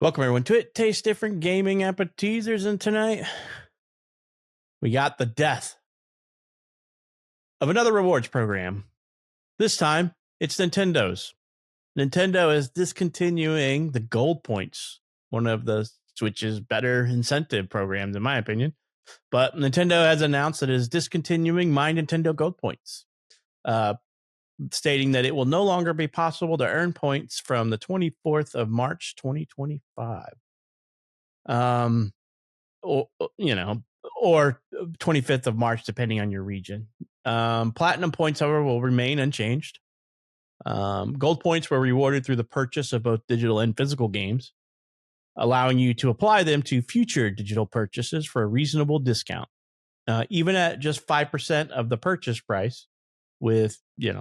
Welcome everyone to It Tastes Different Gaming Appetizers, and tonight we got the death of another rewards program. This time it's Nintendo's. Nintendo is discontinuing the gold points, one of the Switch's better incentive programs in my opinion. But Nintendo has announced that it is discontinuing My Nintendo Gold Points, stating that it will no longer be possible to earn points from the 24th of March 2025. Or, or 25th of March, depending on your region. Platinum points, however, will remain unchanged. Gold points were rewarded through the purchase of both digital and physical games, allowing you to apply them to future digital purchases for a reasonable discount, even at just 5% of the purchase price, with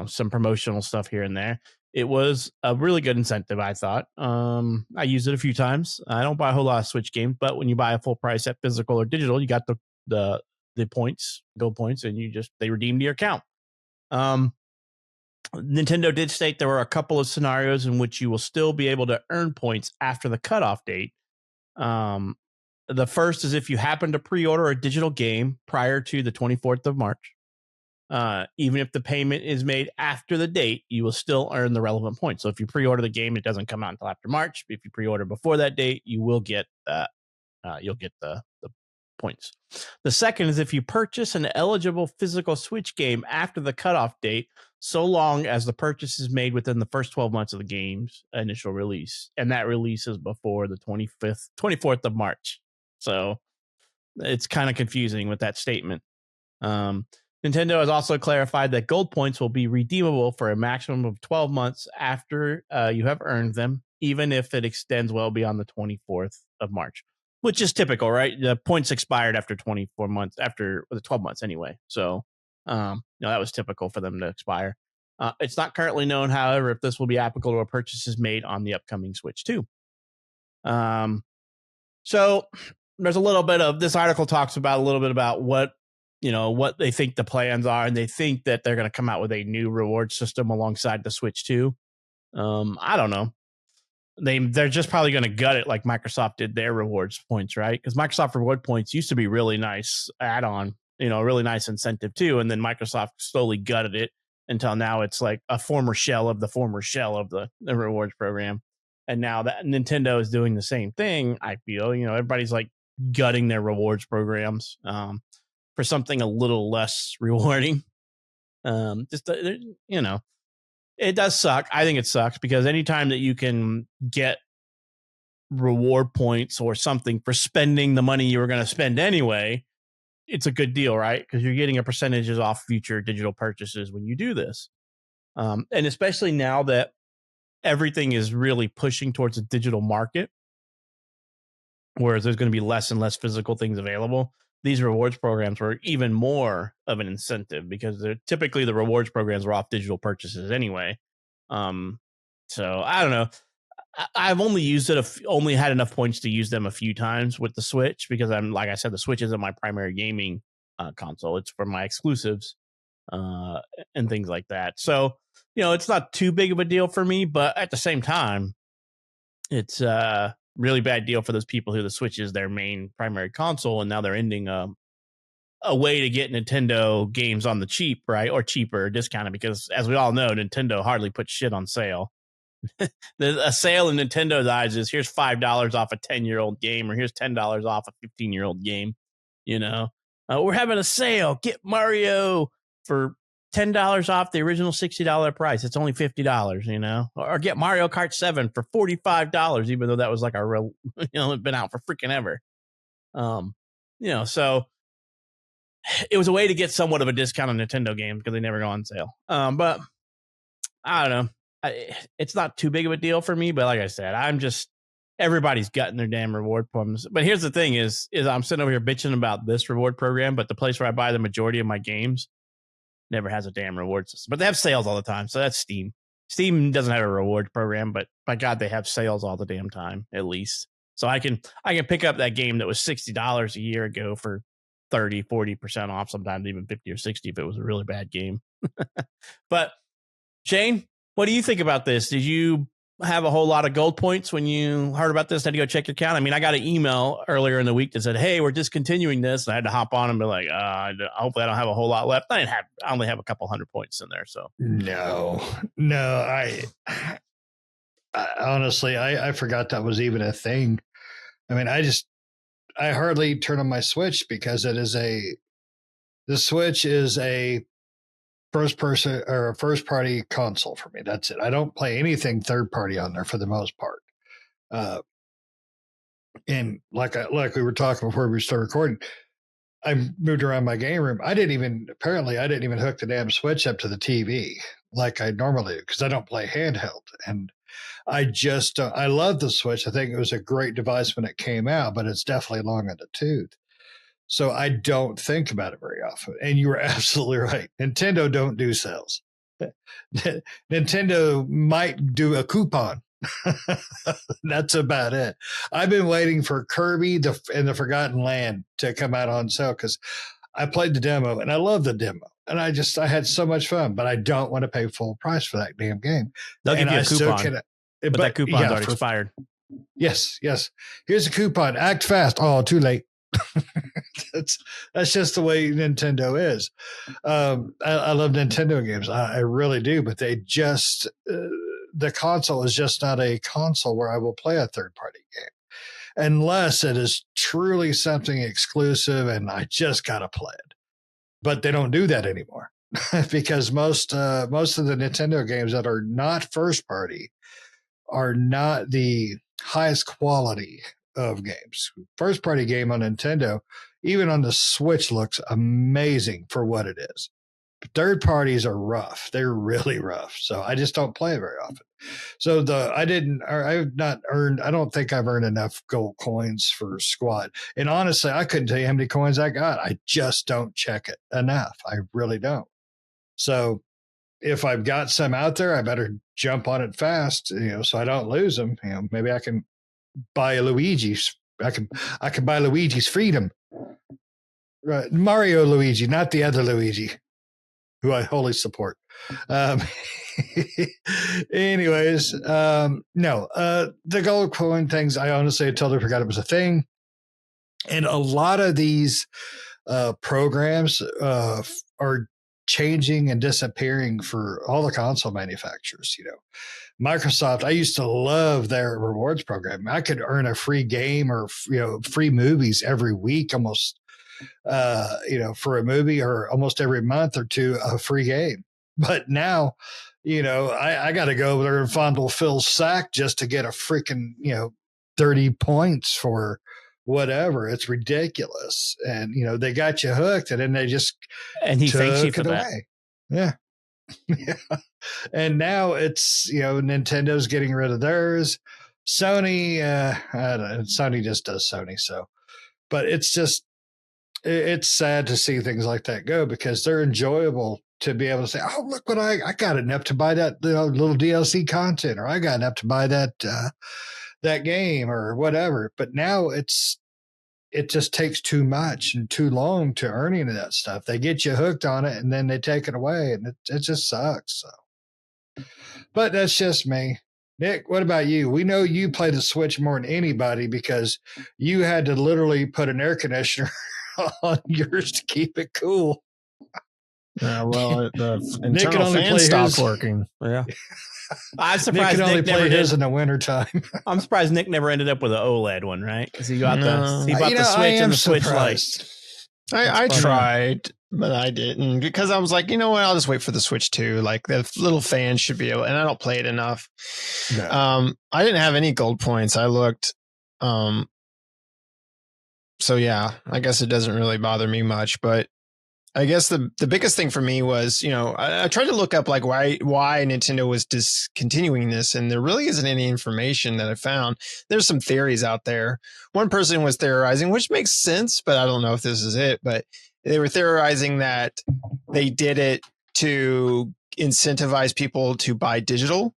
some promotional stuff here and there. It was a really good incentive, I thought. I used it a few times. I don't buy a whole lot of Switch games, but when you buy a full price at physical or digital, you got the points, gold points, and they redeem to your account. Nintendo did state there were a couple of scenarios in which you will still be able to earn points after the cutoff date. The first is if you happen to pre-order a digital game prior to the 24th of March. Even if the payment is made after the date, you will still earn the relevant points. So if you pre-order the game, it doesn't come out until after March. If you pre-order before that date, you will get you'll get the points. The second is if you purchase an eligible physical Switch game after the cutoff date, so long as the purchase is made within the first 12 months of the game's initial release, and that release is before the 24th of March. So it's kind of confusing with that statement. Nintendo has also clarified that gold points will be redeemable for a maximum of 12 months after you have earned them, even if it extends well beyond the 24th of March, which is typical, right? The points expired after 24 months, after the 12 months anyway. So, that was typical for them to expire. It's not currently known, however, if this will be applicable to purchases made on the upcoming Switch 2. So there's a little bit of this article talks about a little bit about what they think the plans are, and they think that they're going to come out with a new reward system alongside the Switch 2. I don't know. They're just probably going to gut it like Microsoft did their rewards points, right? Because Microsoft reward points used to be really nice add-on, really nice incentive too, and then Microsoft slowly gutted it until now it's like a former shell of the rewards program. And now that Nintendo is doing the same thing, I feel, everybody's like gutting their rewards programs. For something a little less rewarding. It does suck. I think it sucks because anytime that you can get reward points or something for spending the money you were going to spend anyway, it's a good deal, right? Because you're getting a percentages off future digital purchases when you do this. And especially now that everything is really pushing towards a digital market, whereas there's going to be less and less physical things available, these rewards programs were even more of an incentive because they're typically the rewards programs were off digital purchases anyway. So I don't know. I've only used it, only had enough points to use them a few times with the Switch because like I said, the Switch isn't my primary gaming console. It's for my exclusives and things like that. So, it's not too big of a deal for me, but at the same time, it's really bad deal for those people who the Switch is their main primary console, and now they're ending a way to get Nintendo games on the cheap, right? Or cheaper, or discounted, because as we all know, Nintendo hardly puts shit on sale. A sale in Nintendo's eyes is here's $5 off a 10-year-old game, or here's $10 off a 15-year-old game. We're having a sale. Get Mario for $10 off the original $60 price. It's only $50, or get Mario Kart 7 for $45, even though that was like a real, it's been out for freaking ever. So it was a way to get somewhat of a discount on Nintendo games because they never go on sale. But I don't know. It's not too big of a deal for me, but like I said, everybody's gutting their damn reward programs. But here's the thing is I'm sitting over here bitching about this reward program, but the place where I buy the majority of my games never has a damn reward system, but they have sales all the time. So that's Steam. Steam doesn't have a reward program, but by God, they have sales all the damn time, at least. So I can pick up that game that was $60 a year ago for 30, 40% off, sometimes even 50 or 60 if it was a really bad game. But Shane, what do you think about this? Did you have a whole lot of gold points when you heard about this? Had to go check your account? I mean, I got an email earlier in the week that said, "Hey, we're discontinuing this." And I had to hop on and be like, hopefully I don't have a whole lot left. I only have a couple hundred points in there. So no, I honestly, I forgot that was even a thing. I mean, I hardly turn on my Switch because the Switch is a first party console for me. That's it. I don't play anything third party on there for the most part. And like we were talking before we started recording, I moved around my game room. I didn't even hook the damn Switch up to the TV like I normally do because I don't play handheld. And I love the Switch. I think it was a great device when it came out, but it's definitely long in the tooth. So I don't think about it very often. And you were absolutely right. Nintendo don't do sales. Nintendo might do a coupon. That's about it. I've been waiting for Kirby and the Forgotten Land to come out on sale because I played the demo and I love the demo. And I had so much fun, but I don't want to pay full price for that damn game. They'll give you a coupon. But that coupon's already expired. Yes. Here's a coupon. Act fast. Oh, too late. That's just the way Nintendo is. I love Nintendo games. I really do, but they just the console is just not a console where I will play a third-party game unless it is truly something exclusive and I just gotta play it. But they don't do that anymore because most of the Nintendo games that are not first-party are not the highest quality of games. First party game on Nintendo, even on the Switch, looks amazing for what it is. But third parties are rough. They're really rough. So I just don't play very often. So I don't think I've earned enough gold coins for squad. And honestly, I couldn't tell you how many coins I got. I just don't check it enough. I really don't. So if I've got some out there, I better jump on it fast, so I don't lose them. Maybe I can buy a Luigi's. I can buy Luigi's Freedom. Right. Mario Luigi, not the other Luigi, who I wholly support. Anyways, no, the gold coin things, I honestly totally forgot it was a thing. And a lot of these programs are changing and disappearing for all the console manufacturers. Microsoft, I used to love their rewards program. I could earn a free game or free movies every week almost, for a movie, or almost every month or two a free game. But now, I got to go over there and fondle Phil's sack just to get a freaking 30 points for whatever. It's ridiculous. And they got you hooked, and then they just and he thanks you for that. Yeah. And now it's Nintendo's getting rid of theirs. Sony, I don't know, Sony just does Sony. So, but it's sad to see things like that go because they're enjoyable to be able to say, oh, look what I got enough to buy that little DLC content, or I got enough to buy that game or whatever. But now it just takes too much and too long to earn any of that stuff. They get you hooked on it and then they take it away, and it just sucks. So, but that's just me. Nick, what about you? We know you play the Switch more than anybody because you had to literally put an air conditioner on yours to keep it cool. Well, the internal fan stopped working. Yeah. I'm surprised Nick can only play his in the wintertime. I'm surprised Nick never ended up with an OLED one, right? Because he bought the Switch and the Switch Lite. I tried, but I didn't because I was like, you know what? I'll just wait for the Switch 2. Like the little fan should be able, and I don't play it enough. No. I didn't have any gold points. I looked. So yeah, I guess it doesn't really bother me much, but I guess the biggest thing for me was, I tried to look up like why Nintendo was discontinuing this, and there really isn't any information that I found. There's some theories out there. One person was theorizing, which makes sense, but I don't know if this is it, but they were theorizing that they did it to incentivize people to buy digital.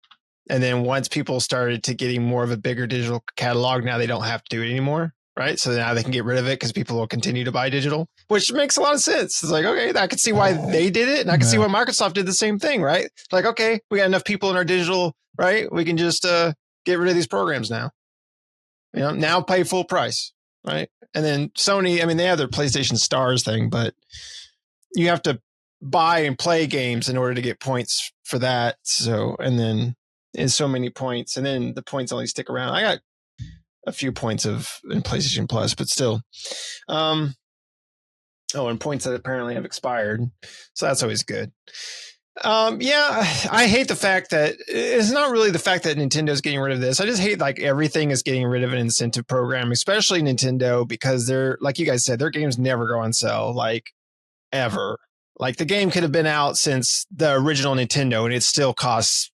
And then once people started to getting more of a bigger digital catalog, now they don't have to do it anymore. Right. So now they can get rid of it because people will continue to buy digital, which makes a lot of sense. It's like, okay, I can see why they did it. And I can see why Microsoft did the same thing. Right. Like, okay, we got enough people in our digital right? We can just get rid of these programs now. Now pay full price, right? And then Sony, I mean, they have their PlayStation Stars thing, but you have to buy and play games in order to get points for that. So, and then it's so many points, and then the points only stick around. I got a few points in PlayStation Plus, but still. And points that apparently have expired. So that's always good. I hate the fact that it's not really the fact that Nintendo's getting rid of this. I just hate like everything is getting rid of an incentive program, especially Nintendo, because they're, like you guys said, their games never go on sale, like ever. Like the game could have been out since the original Nintendo and it still costs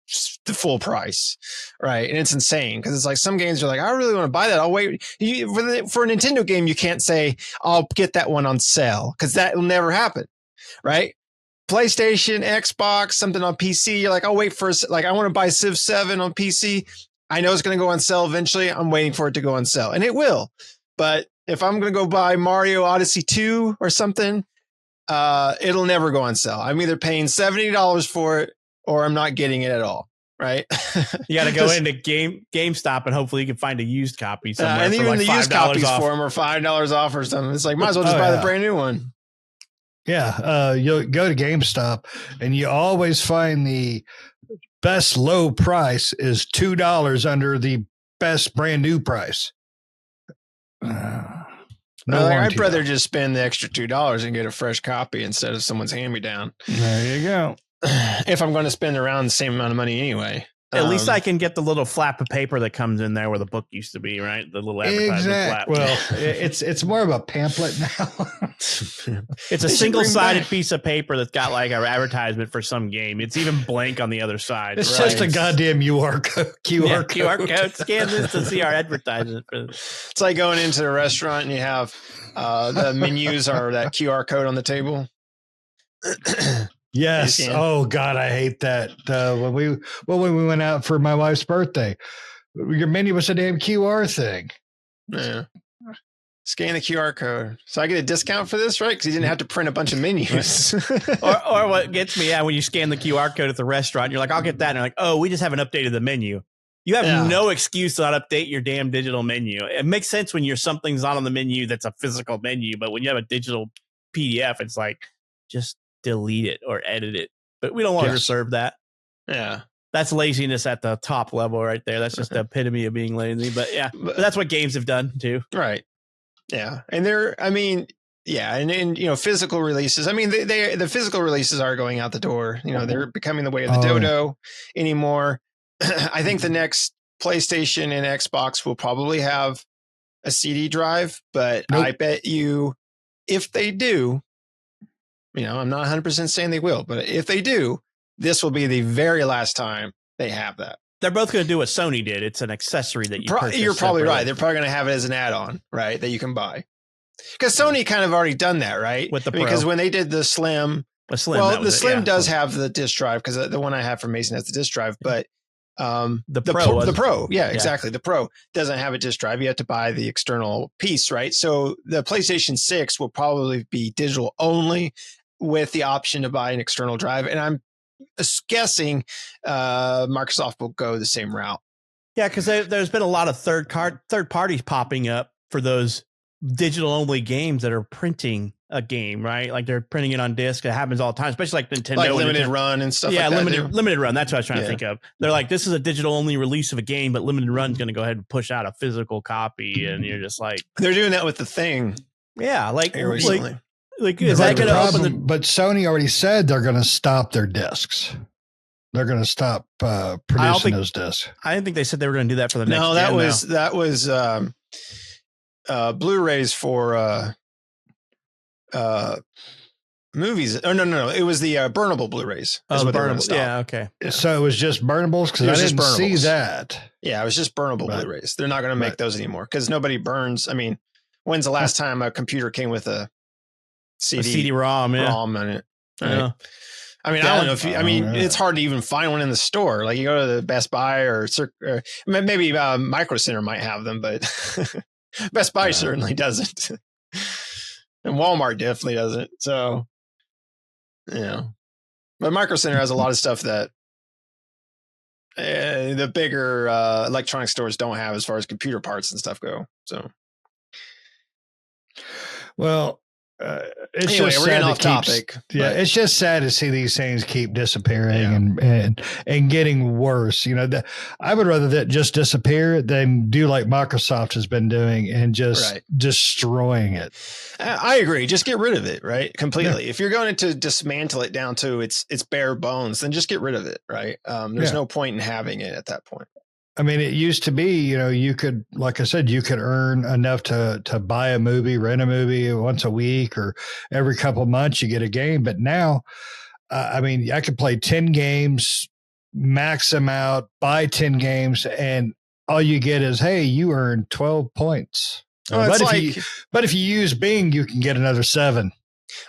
the full price, right? And it's insane because it's like some games are like, I really want to buy that. I'll wait. For a Nintendo game, you can't say, I'll get that one on sale because that will never happen, right? PlayStation, Xbox, something on PC, you're like, I'll wait for, like, I want to buy Civ 7 on PC. I know it's going to go on sale eventually. I'm waiting for it to go on sale, and it will. But if I'm going to go buy Mario Odyssey 2 or something, it'll never go on sale. I'm either paying $70 for it or I'm not getting it at all. Right? You got to go into GameStop and hopefully you can find a used copy somewhere. And for even like the used copies off. for them are $5 off or something. It's like, might as well just buy the brand new one. Yeah. You'll go to GameStop and you always find the best low price is $2 under the best brand new price. I'd rather just spend the extra $2 and get a fresh copy instead of someone's hand-me-down. There you go. If I'm going to spend around the same amount of money anyway. At least I can get the little flap of paper that comes in there where the book used to be, right? The little advertisement flap. Well, it's more of a pamphlet now. It's a single-sided piece of paper that's got like an advertisement for some game. It's even blank on the other side. It's just a goddamn QR code. QR code. Scan this to see our advertisement. It's like going into a restaurant and you have the menus are that QR code on the table. Yes. Oh God, I hate that. When we went out for my wife's birthday, your menu was a damn QR thing. Yeah. Scan the QR code. So I get a discount for this, right? Because you didn't have to print a bunch of menus. or what gets me, when you scan the QR code at the restaurant, you're like, I'll get that. And you're like, oh, we just haven't updated the menu. You have no excuse to not update your damn digital menu. It makes sense when something's not on the menu that's a physical menu, but when you have a digital PDF, it's like, just delete it or edit it. But we don't want to reserve that. Yeah. That's laziness at the top level right there. That's just the epitome of being lazy. But yeah, but that's what games have done too. Right. Yeah. And and physical releases. I mean, the physical releases are going out the door. They're becoming the way of the dodo anymore. I think the next PlayStation and Xbox will probably have a CD drive, but I bet you if they do, I'm not 100% saying they will, but if they do, this will be the very last time they have that. They're both going to do what Sony did. It's an accessory that you purchase. You're probably right. They're probably going to have it as an add-on, right, that you can buy. Because Sony kind of already done that, right? With the Pro. Because when they did the Slim, the Slim does have the disc drive because the one I have from Mason has the disc drive, but the Pro, exactly. The Pro doesn't have a disc drive. You have to buy the external piece, right? So the PlayStation 6 will probably be digital only with the option to buy an external drive. And I'm guessing Microsoft will go the same route. Yeah, because there's been a lot of third parties popping up for those digital only games that are printing a game, right? Like they're printing it on disc. It happens all the time, especially like Nintendo. Like limited run and stuff like that. Yeah, limited run. That's what I was trying to think of. They're like, this is a digital only release of a game, but limited run's going to go ahead and push out a physical copy. And you're just like... They're doing that with the Thing. Yeah, recently. Is that going to open the... But Sony already said they're going to stop their discs. They're going to stop producing those discs. I didn't think they said they were going to do that for the next. No, that was Blu-rays for movies. Oh no! It was the burnable Blu-rays. Oh, the burnable. Yeah, okay. So it was just burnables because I didn't see that. Yeah, it was just burnable Blu-rays. They're not going to make those anymore because nobody burns. I mean, when's the last time a computer came with a CD-ROM? ROM in it. Right? Yeah. I mean, I don't know if it's hard to even find one in the store. Like you go to the Best Buy or maybe Micro Center might have them, but Best Buy certainly doesn't. And Walmart definitely doesn't. So, but Micro Center has a lot of stuff that the bigger electronic stores don't have as far as computer parts and stuff go. So, Well, it's anyway, just we're sad getting to off keep. topic. Yeah, but- it's just sad to see these things keep disappearing Yeah. and getting worse. You know, I would rather that just disappear than do like Microsoft has been doing and just Right. destroying it. I agree. Just get rid of it, right? Completely. If you're going to dismantle it down to its bare bones, then just get rid of it, right? There's no point in having it at that point. I mean, it used to be, you know, you could, like I said, you could earn enough to buy a movie, rent a movie once a week, or every couple of months you get a game. But now, I mean, I could play 10 games, max them out, buy 10 games, and all you get is, hey, you earned 12 points. But if you use Bing, you can get another 7.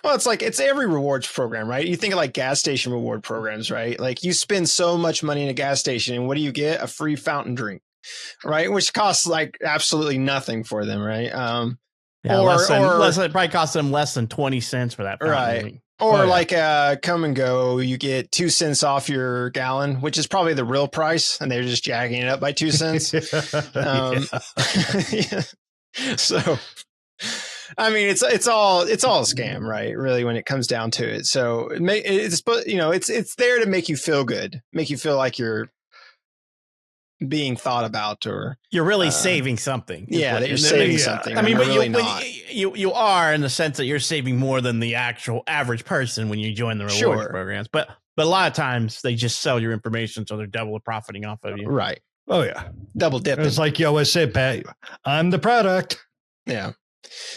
Well, it's every rewards program, right? You think of like gas station reward programs, right? Like you spend so much money in a gas station and what do you get? A free fountain drink, right? Which costs like absolutely nothing for them, right? It probably costs them less than 20 cents for that fountain right. drink. Or like Come and Go, you get 2 cents off your gallon, which is probably the real price, and they're just jacking it up by 2 cents. Yeah. So, I mean, it's all a scam, right? Really, when it comes down to it. So it's there to make you feel good, make you feel like you're being thought about, or you're really saving something. Yeah, that you're saving something. I mean, but really you are in the sense that you're saving more than the actual average person when you join the rewards programs. But a lot of times they just sell your information, so they're double profiting off of you. Right. Oh yeah, double dipping. It's like you always say, Pat, I'm the product. Yeah.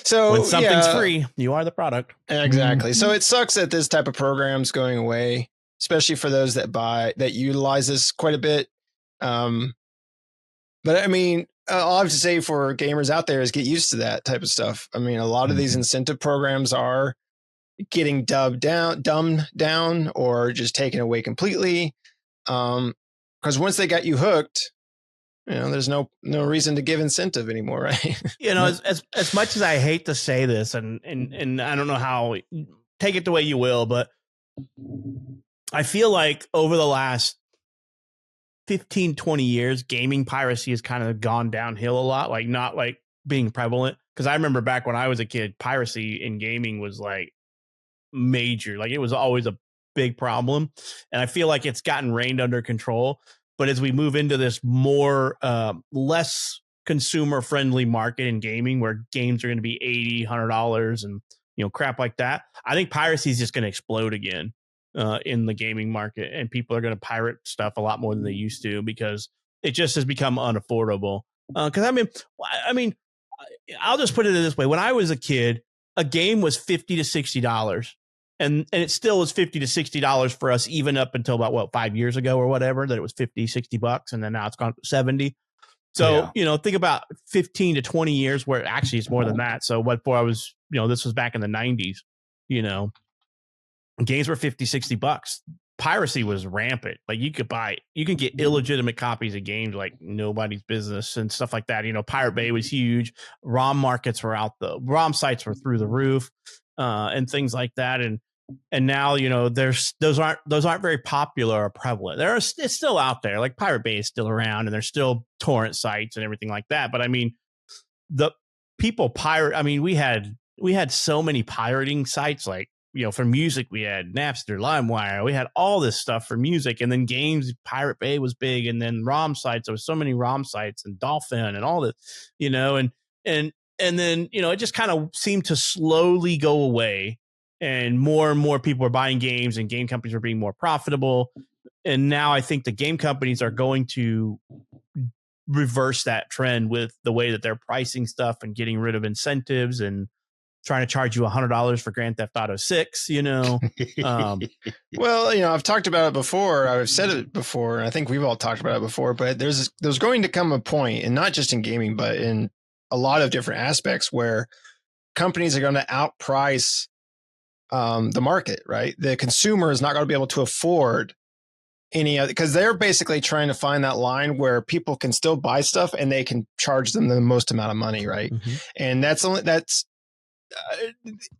So when something's free, you are the product. Exactly. So it sucks that this type of program's going away, especially for those that utilize this quite a bit. But I mean, all I have to say for gamers out there is get used to that type of stuff. I mean, a lot of these incentive programs are getting dumbed down, or just taken away completely. Because once they got you hooked, you know, there's no reason to give incentive anymore, right? You know, as much as I hate to say this, and I don't know how, take it the way you will, but I feel like over the last 15, 20 years, gaming piracy has kind of gone downhill a lot, like not like being prevalent. Because I remember back when I was a kid, piracy in gaming was like major, like it was always a big problem. And I feel like it's gotten reined under control. But as we move into this more less consumer friendly market in gaming, where games are going to be $80, $100 and, you know, crap like that, I think piracy is just going to explode again in the gaming market, and people are going to pirate stuff a lot more than they used to because it just has become unaffordable. Because I mean, I'll just put it this way: when I was a kid, a game was $50 to $60. And it still is $50 to $60 for us, even up until about 5 years ago or whatever, that it was $50-$60, and then now it's gone to 70. So, you know, think about 15 to 20 years where actually it's more than that. So before I was, you know, this was back in the 90s, you know, games were $50-$60. Piracy was rampant. Like you can get illegitimate copies of games like nobody's business and stuff like that. You know, Pirate Bay was huge. ROM markets were ROM sites were through the roof. And things like that, and now, you know, those aren't very popular or prevalent. It's still out there. Like Pirate Bay is still around, and there's still torrent sites and everything like that. But I mean, the people pirate. I mean, we had so many pirating sites. Like, you know, for music we had Napster, LimeWire. We had all this stuff for music, and then games. Pirate Bay was big, and then ROM sites. There was so many ROM sites and Dolphin and all this, you know, and then, you know, it just kind of seemed to slowly go away, and more people are buying games, and game companies are being more profitable. And now I think the game companies are going to reverse that trend with the way that they're pricing stuff and getting rid of incentives and trying to charge you $100 for Grand Theft Auto 6, you know. Well, you know, I've talked about it before. I've said it before, and I think we've all talked about it before, but there's going to come a point, and not just in gaming, but in a lot of different aspects, where companies are going to outprice the market, right? The consumer is not going to be able to afford any other, because they're basically trying to find that line where people can still buy stuff and they can charge them the most amount of money, right? Mm-hmm. And that's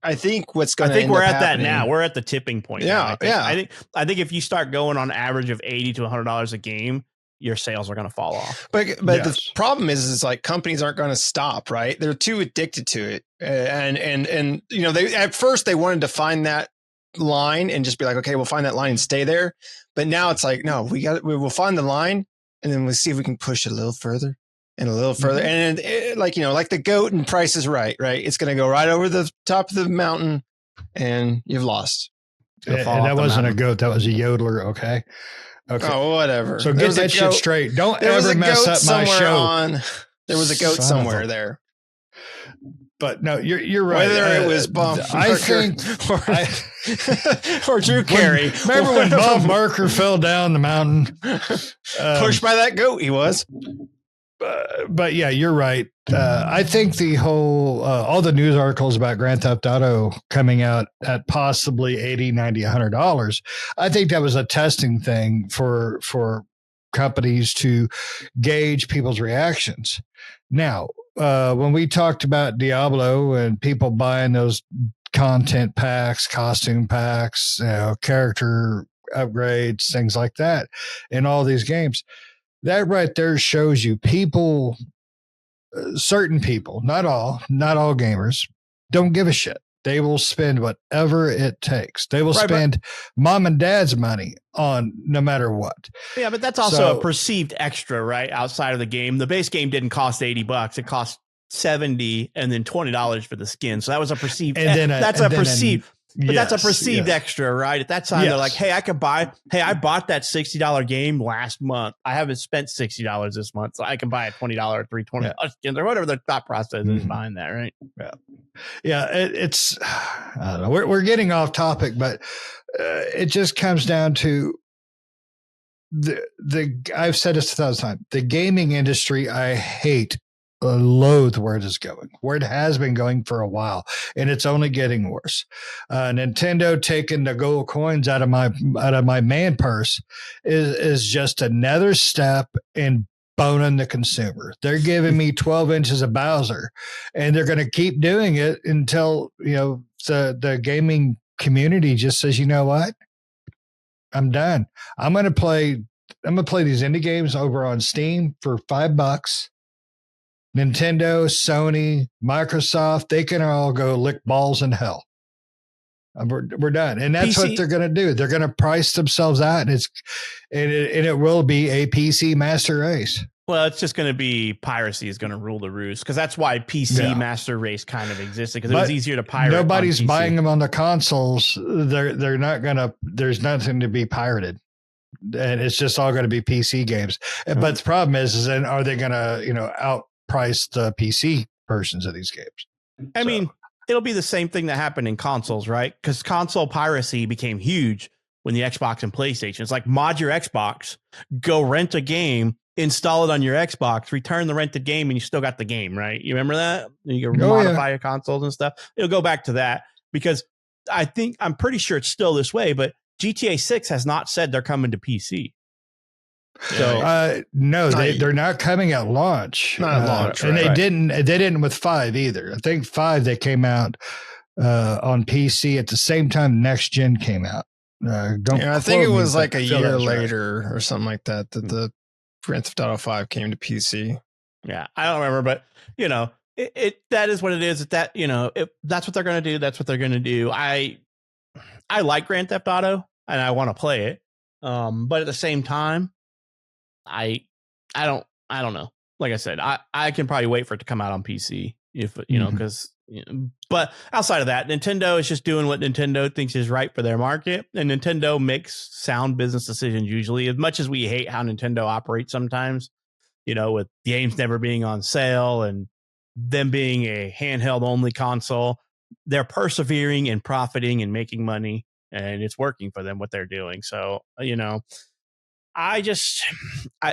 I think what's going to. I think we're at that now. We're at the tipping point. Yeah, I think if you start going on average of $80 to $100 a game, your sales are going to fall off. But Yes. the problem is like companies aren't going to stop, right? They're too addicted to it, and you know, they at first they wanted to find that line and just be like, okay, we'll find that line and stay there. But now it's like, no, we'll find the line and then we'll see if we can push it a little further and a little further. And like, you know, like the goat and Price is Right, right? It's going to go right over the top of the mountain and you've lost. And that wasn't a goat. That was a yodeler. Okay. Oh, whatever. So get that shit straight. Don't ever mess up my show. There was a goat somewhere there. But no, you're right. Whether it was Bob I think or Drew Carey. Remember when Bob Barker fell down the mountain? Pushed by that goat, he was. But yeah, you're right. I think the whole, all the news articles about Grand Theft Auto coming out at possibly $80, $90, $100, I think that was a testing thing for companies to gauge people's reactions. Now, when we talked about Diablo and people buying those content packs, costume packs, you know, character upgrades, things like that, in all these games, that right there shows you people, certain people, not all gamers, don't give a shit. They will spend whatever it takes. They will spend mom and dad's money on no matter what. Yeah, but that's also a perceived extra, right? Outside of the game. The base game didn't cost $80. It cost $70 and then $20 for the skin. So that was a perceived, that's a perceived extra, right? At that time, they're like, hey, I bought that $60 game last month. I haven't spent $60 this month, so I can buy a $20 or $320 skins or whatever the thought process is behind that, right? Yeah. It's, I don't know. We're getting off topic, but it just comes down to I've said this 1,000 times, the gaming industry, I hate, loathe where it is going, where it has been going for a while, and it's only getting worse. Nintendo taking the gold coins out of my man purse is just another step in boning the consumer. They're giving me 12 inches of Bowser, and they're going to keep doing it until, you know, the gaming community just says, you know what, I'm done. I'm going to play these indie games over on Steam for $5. Nintendo, Sony, Microsoft, they can all go lick balls in hell. We're done. And that's what they're going to do. They're going to price themselves out, and it will be a PC master race. Well, it's just going to be piracy is going to rule the roost, because that's why PC master race kind of existed, because it was easier to pirate. Nobody's buying them on the consoles. They're not going to, there's nothing to be pirated. And it's just all going to be PC games. But the problem is then are they going to, you know, outprice the PC versions of these games? I mean, it'll be the same thing that happened in consoles, right? Because console piracy became huge when the Xbox and PlayStation. It's like, mod your Xbox, go rent a game, install it on your Xbox, return the rented game, and you still got the game, right? You remember that? You can modify your consoles and stuff. It'll go back to that, because I'm pretty sure it's still this way, but GTA 6 has not said they're coming to PC. So no, they're not coming at launch. Not at launch, and they didn't with 5 either. I think 5 they came out on PC at the same time next gen came out. I think it was like a year later or something like that the Grand Theft Auto 5 came to PC. Yeah, I don't remember, but you know, that is what it is. That, you know, that's what they're going to do. That's what they're going to do. I like Grand Theft Auto and I want to play it, but at the same time, I don't know. Like I said, I can probably wait for it to come out on PC if, you know, because, but outside of that, Nintendo is just doing what Nintendo thinks is right for their market. And Nintendo makes sound business decisions usually, as much as we hate how Nintendo operates sometimes, you know, with games never being on sale and them being a handheld only console. They're persevering and profiting and making money, and it's working for them what they're doing. So, you know,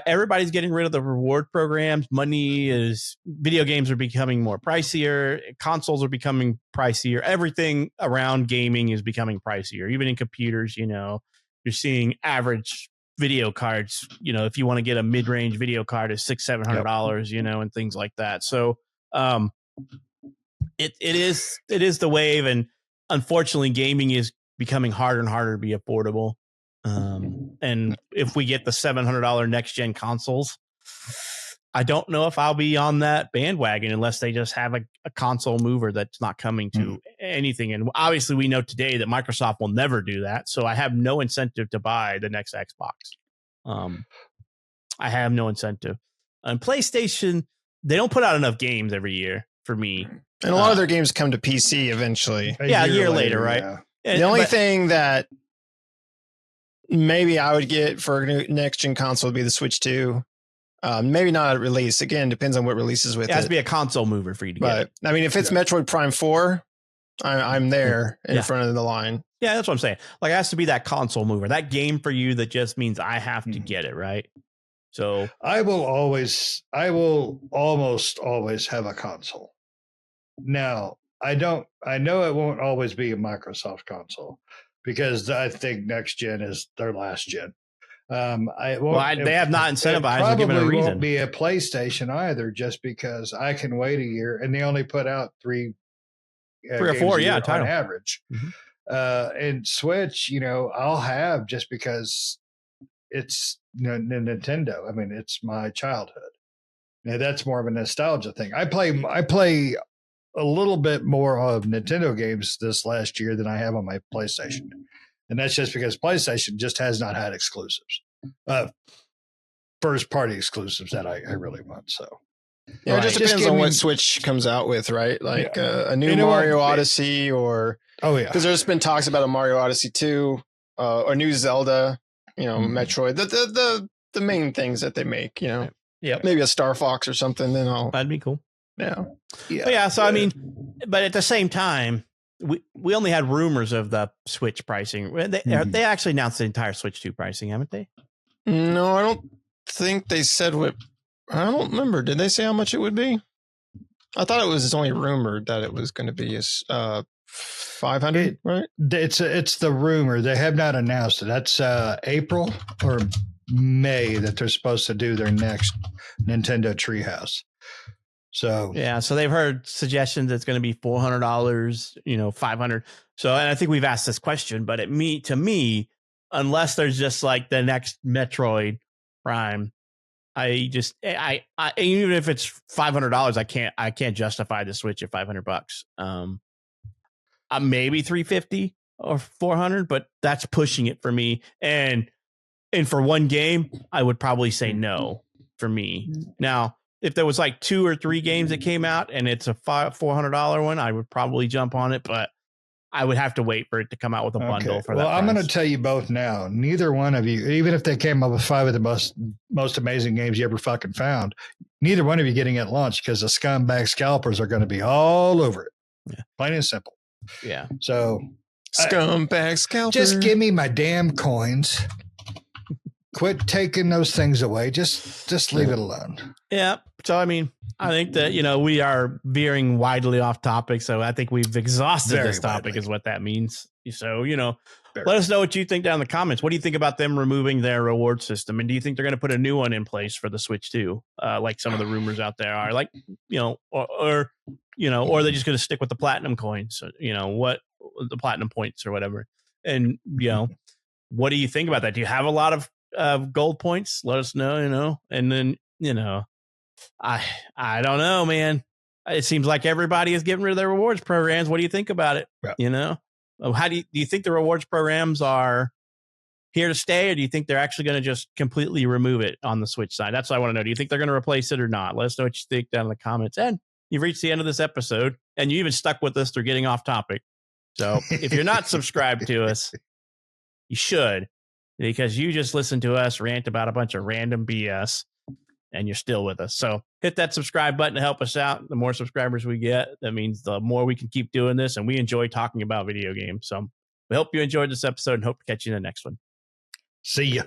everybody's getting rid of the reward programs. Video games are becoming more pricier. Consoles are becoming pricier. Everything around gaming is becoming pricier. Even in computers, you know, you're seeing average video cards, you know, if you want to get a mid-range video card is $600-$700, you know, and things like that. So, it is the wave. And unfortunately, gaming is becoming harder and harder to be affordable. And if we get the $700 next gen consoles, I don't know if I'll be on that bandwagon unless they just have a console mover that's not coming to anything. And obviously we know today that Microsoft will never do that. So I have no incentive to buy the next Xbox. I have no incentive. On PlayStation, they don't put out enough games every year for me. And a lot of their games come to PC eventually. A year later, right? Yeah. The only thing that maybe I would get for a next gen console would be the Switch 2. Maybe not at release. Again, depends on what releases with it. It has to be a console mover for you to get it. I mean, if it's Metroid Prime 4, I'm there in front of the line. Yeah, that's what I'm saying. Like, it has to be that console mover, that game for you that just means I have to get it, right? So I will almost always have a console. Now, I know it won't always be a Microsoft console because I think next gen is their last gen. They have not incentivized or given a reason. It won't be a PlayStation either, just because I can wait a year and they only put out three or four, on average. And Switch, I'll have just because it's Nintendo. I mean, it's my childhood. Now, that's more of a nostalgia thing. I play a little bit more of Nintendo games this last year than I have on my PlayStation. And that's just because PlayStation just has not had exclusives, first party exclusives that I really want. So yeah, it just depends on what Switch comes out with, right? Like a new Mario Odyssey because there's been talks about a Mario Odyssey 2 or new Zelda, Metroid, the main things that they make, maybe a Star Fox or something. Then that'd be cool. Yeah. So I mean, but at the same time, we only had rumors of the Switch pricing. They actually announced the entire Switch 2 pricing, haven't they? No, I don't think they said what. I don't remember. Did they say how much it would be? I thought it was only rumored that it was going to be 500, right? It's the rumor. They have not announced it. That's April or May that they're supposed to do their next Nintendo Treehouse. So so they've heard suggestions it's going to be $400, $500. So, and I think we've asked this question, but to me, unless there's just like the next Metroid Prime, even if it's $500, I can't justify the Switch at $500. Maybe $350 or $400, but that's pushing it for me. And for one game, I would probably say no for me. Now, if there was like 2 or 3 games that came out and it's a $400 one, I would probably jump on it, but I would have to wait for it to come out with a bundle for that. Well, I'm going to tell you both now. Neither one of you, even if they came up with 5 of the most amazing games you ever fucking found, neither one of you getting at launch because the scumbag scalpers are going to be all over it. Yeah. Plain and simple. Yeah. So scumbag scalpers. Just give me my damn coins. Quit taking those things away. Just leave it alone. Yeah. So, I mean, I think that, we are veering widely off topic. So I think we've exhausted this topic is what that means. So, let us know what you think down in the comments. What do you think about them removing their reward system? And do you think they're going to put a new one in place for the Switch 2? Like some of the rumors out there are like, or they're just going to stick with the platinum coins, what the platinum points or whatever. And, what do you think about that? Do you have a lot of gold points? Let us know, and then, I don't know, man. It seems like everybody is getting rid of their rewards programs. What do you think about it? Yeah. How do you think the rewards programs are here to stay, or do you think they're actually going to just completely remove it on the Switch side? That's what I want to know. Do you think they're going to replace it or not? Let us know what you think down in the comments. And you've reached the end of this episode, and you even stuck with us through getting off topic. So if you're not subscribed to us, you should, because you just listened to us rant about a bunch of random BS. And you're still with us. So hit that subscribe button to help us out. The more subscribers we get, that means the more we can keep doing this. And we enjoy talking about video games. So we hope you enjoyed this episode and hope to catch you in the next one. See ya.